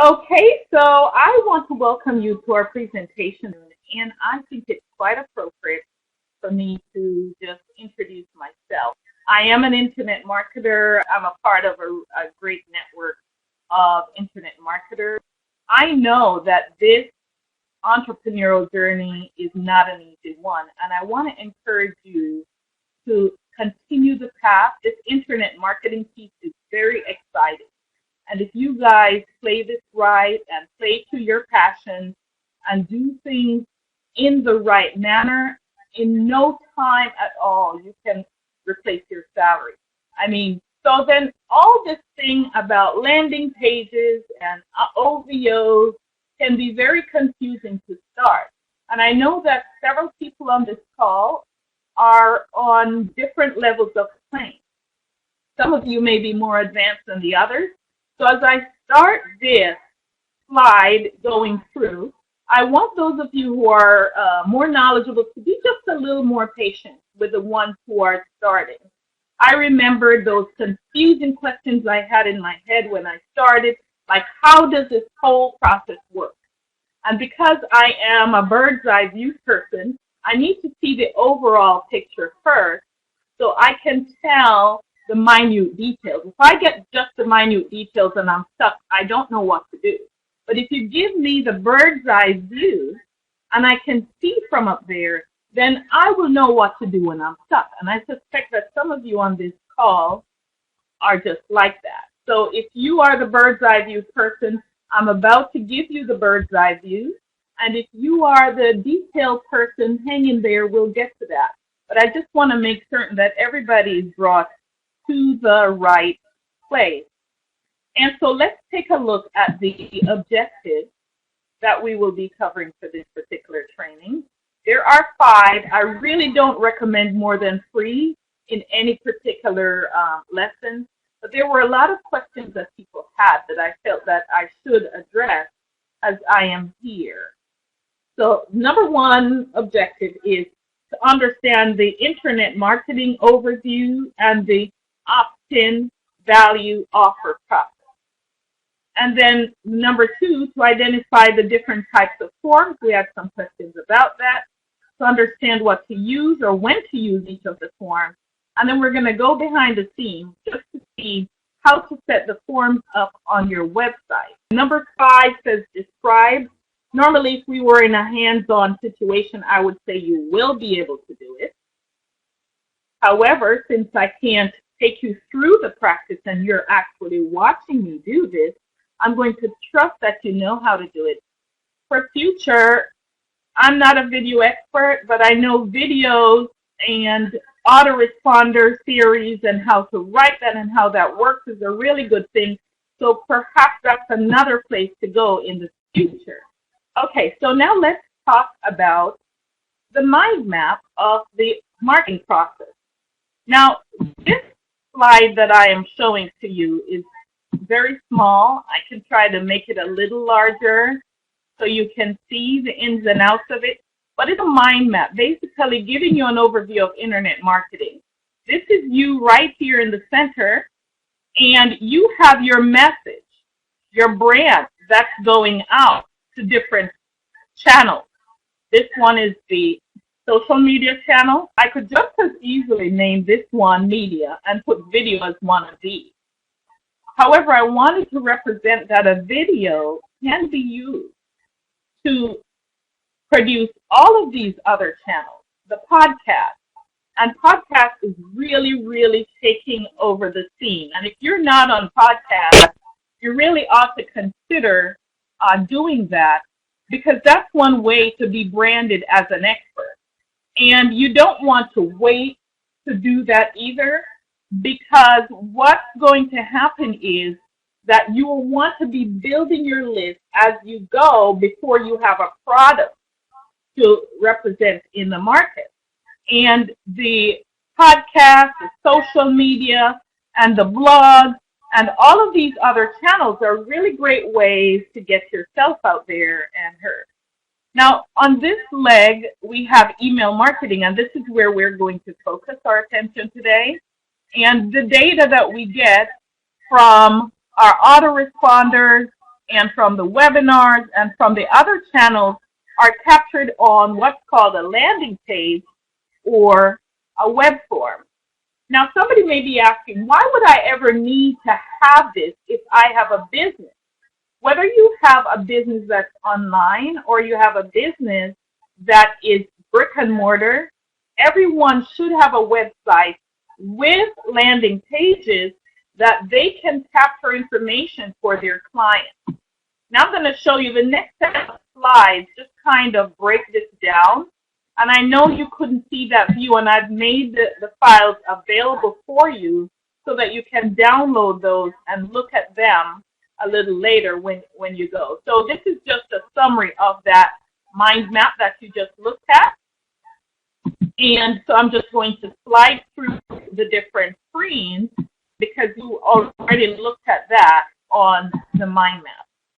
Okay, so I want to welcome you to our presentation, and I think it's quite appropriate for me to just introduce myself. I am an internet marketer. I'm a part of a great network of internet marketers. I know that this entrepreneurial journey is not an easy one, and I want to encourage you to continue the path. This internet marketing piece is very exciting. And if you guys play this right and play to your passion and do things in the right manner, in no time at all, you can replace your salary. I mean, so then all this thing about landing pages and OVOs can be very confusing to start. And I know that several people on this call are on different levels of playing. Some of you may be more advanced than the others. So as I start this slide going through, I want those of you who are more knowledgeable to be just a little more patient with the ones who are starting. I remember those confusing questions I had in my head when I started, like how does this whole process work? And because I am a bird's eye view person, I need to see the overall picture first so I can tell the minute details. If I get just the minute details and I'm stuck, I don't know what to do. But if you give me the bird's eye view and I can see from up there, then I will know what to do when I'm stuck. And I suspect that some of you on this call are just like that. So if you are the bird's eye view person, I'm about to give you the bird's eye view. And if you are the detailed person, hang in there, we'll get to that. But I just want to make certain that everybody is brought to the right place. And so let's take a look at the objectives that we will be covering for this particular training. There are 5. I really don't recommend more than 3 in any particular lesson, but there were a lot of questions that people had that I felt that I should address as I am here. So number 1 objective is to understand the internet marketing overview and the opt-in value offer process. And then number 2, to identify the different types of forms. We had some questions about that. To understand what to use or when to use each of the forms. And then we're going to go behind the scenes just to see how to set the forms up on your website. Number 5 says describe. Normally, if we were in a hands-on situation, I would say you will be able to do it. However, since I can't take you through the practice and you're actually watching me do this, I'm going to trust that you know how to do it. For future, I'm not a video expert, but I know videos and autoresponder series and how to write that and how that works is a really good thing. So perhaps that's another place to go in the future. Okay, so now let's talk about the mind map of the marketing process. Now, this slide that I am showing to you is very small. I can try to make it a little larger so you can see the ins and outs of it. But it's a mind map, basically giving you an overview of internet marketing. This is you right here in the center, and you have your message, your brand that's going out to different channels. This one is the social media channel. I could just as easily name this one media and put video as one of these. However, I wanted to represent that a video can be used to produce all of these other channels, the podcast. And podcast is really, really taking over the scene. And if you're not on podcast, you really ought to consider doing that, because that's one way to be branded as an expert. And you don't want to wait to do that either, because what's going to happen is that you will want to be building your list as you go before you have a product to represent in the market. And the podcast, the social media, and the blog, and all of these other channels are really great ways to get yourself out there and heard. Now, on this leg, we have email marketing, and this is where we're going to focus our attention today. And the data that we get from our autoresponders and from the webinars and from the other channels are captured on what's called a landing page or a web form. Now, somebody may be asking, why would I ever need to have this if I have a business? Whether you have a business that's online or you have a business that is brick and mortar, everyone should have a website with landing pages that they can capture information for their clients. Now I'm going to show you the next set of slides, just kind of break this down. And I know you couldn't see that view, and I've made the files available for you so that you can download those and look at them a little later when you go. So this is just a summary of that mind map that you just looked at. And so I'm just going to slide through the different screens because you already looked at that on the mind map.